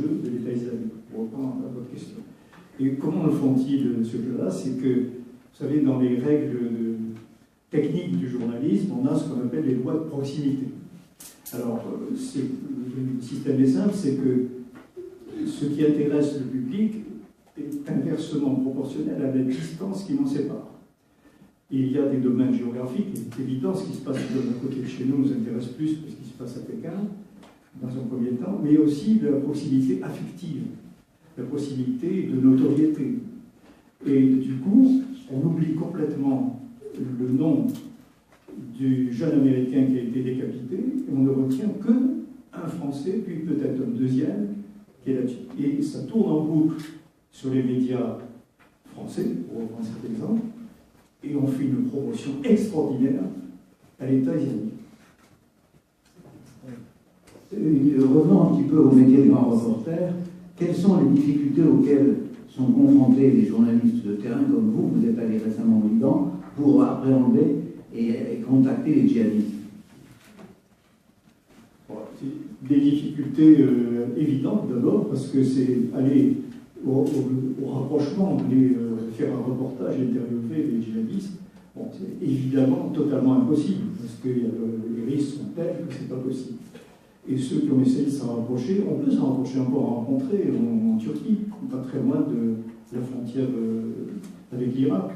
jeu de l'État islamique, pour reprendre à votre question. Et comment le font-ils, ce jeu-là? C'est que, vous savez, dans les règles techniques du journalisme, on a ce qu'on appelle les lois de proximité. Alors, le système est simple, c'est que ce qui intéresse le public est inversement proportionnel à la distance qui n'en sépare. Et il y a des domaines géographiques, et c'est évident, ce qui se passe de l'autre côté de chez nous intéresse plus que ce qui se passe à Pékin, dans un premier temps, mais aussi de la proximité affective, la proximité de notoriété. Et du coup, on oublie complètement le nom du jeune Américain qui a été décapité, et on ne retient qu'un Français, puis peut-être un deuxième, qui est là-dessus. Et ça tourne en boucle sur les médias français, pour reprendre cet exemple, et on fait une promotion extraordinaire à l'État islamique. Revenons un petit peu au métier de grand reporter. Quelles sont les difficultés auxquelles sont confrontés les journalistes de terrain comme vous? Vous êtes allé récemment au Liban pour appréhender et contacter les djihadistes. Des difficultés évidentes d'abord, parce que c'est aller au rapprochement, aller faire un reportage, interviewer les djihadistes. Bon, c'est évidemment totalement impossible, parce que les risques sont tels que c'est pas possible. Et ceux qui ont essayé de s'en rapprocher, on peut s'en rapprocher encore à rencontrer en Turquie, pas très loin de la frontière avec l'Irak.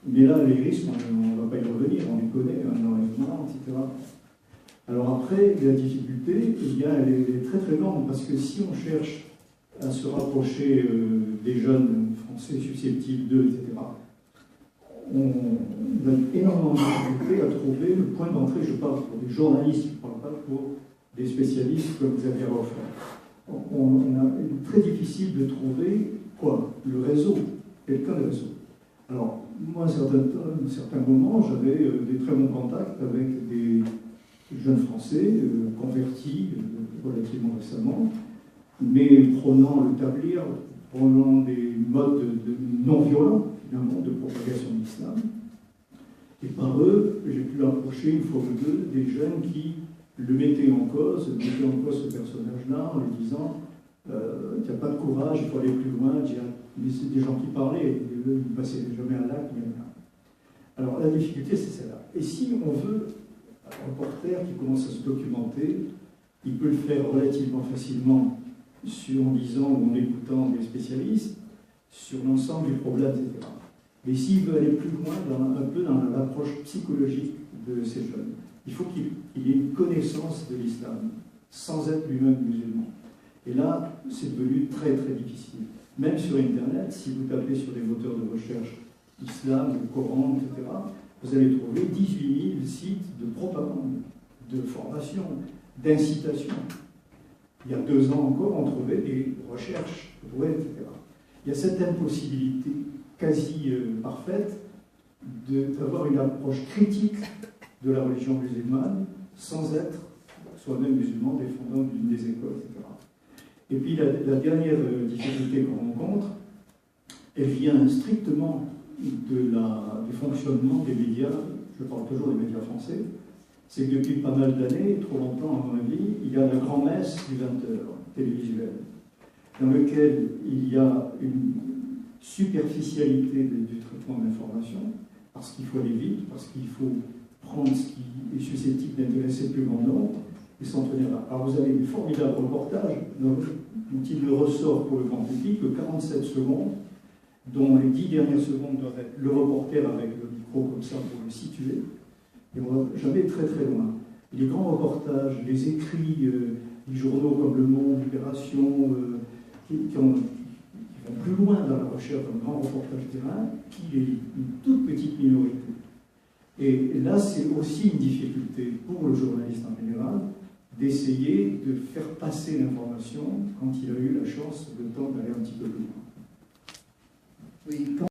Mais là, les risques, on ne va pas y revenir, on les connaît, un enlèvement, etc. Alors après, la difficulté, elle est très très grande, parce que si on cherche à se rapprocher des jeunes Français susceptibles d'eux, etc., on a énormément de difficultés à trouver le point d'entrée. Je parle pour des journalistes, je ne parle pas pour des spécialistes comme Xavier Hofer. On a très difficile de trouver quoi? Le réseau, quelqu'un de réseau. Alors, moi, à un certain moment, j'avais des très bons contacts avec des jeunes Français convertis relativement récemment, mais prônant le tablir, prônant des modes non violents, finalement, de propagation de l'islam. Et par eux, j'ai pu approcher une fois ou deux des jeunes qui le mettaient en cause ce personnage-là, en lui disant il n'y a pas de courage, il faut aller plus loin. Mais c'est des gens qui parlaient, ils ne passaient jamais à l'acte. Alors la difficulté, c'est celle-là. Et si on veut un reporter qui commence à se documenter, il peut le faire relativement facilement en lisant ou en écoutant des spécialistes sur l'ensemble du problème, etc. Mais s'il veut aller plus loin, un peu dans l'approche psychologique de ces jeunes, il faut qu'il ait une connaissance de l'islam, sans être lui-même musulman. Et là, c'est devenu très très difficile. Même sur Internet, si vous tapez sur les moteurs de recherche islam, le Coran, etc., vous allez trouver 18 000 sites de propagande, de formation, d'incitation. Il y a 2 ans encore, on trouvait des recherches, etc. Il y a cette impossibilité quasi parfaite d'avoir une approche critique de la religion musulmane sans être soi-même musulman, défendant d'une des écoles, etc. Et puis la dernière difficulté qu'on rencontre, elle vient strictement du fonctionnement des médias, je parle toujours des médias français, c'est que depuis pas mal d'années, trop longtemps à mon avis, il y a la grand-messe du 20h télévisuel, dans lequel il y a une superficialité du traitement de l'information, parce qu'il faut aller vite, parce qu'il faut prendre ce qui est susceptible d'intéresser le plus grand nombre, et s'en tenir là. Alors vous avez des formidables reportages dont il ne ressort pour le grand public que 47 secondes, dont les 10 dernières secondes doivent être le reporter avec le micro comme ça pour le situer, et on ne va jamais très très loin. Les grands reportages, les écrits des journaux comme Le Monde, Libération, qui vont plus loin dans la recherche d'un grand reportage terrain, qui est une toute petite minorité. Et là, c'est aussi une difficulté pour le journaliste en général d'essayer de faire passer l'information quand il a eu la chance, le temps d'aller un petit peu plus loin. Oui.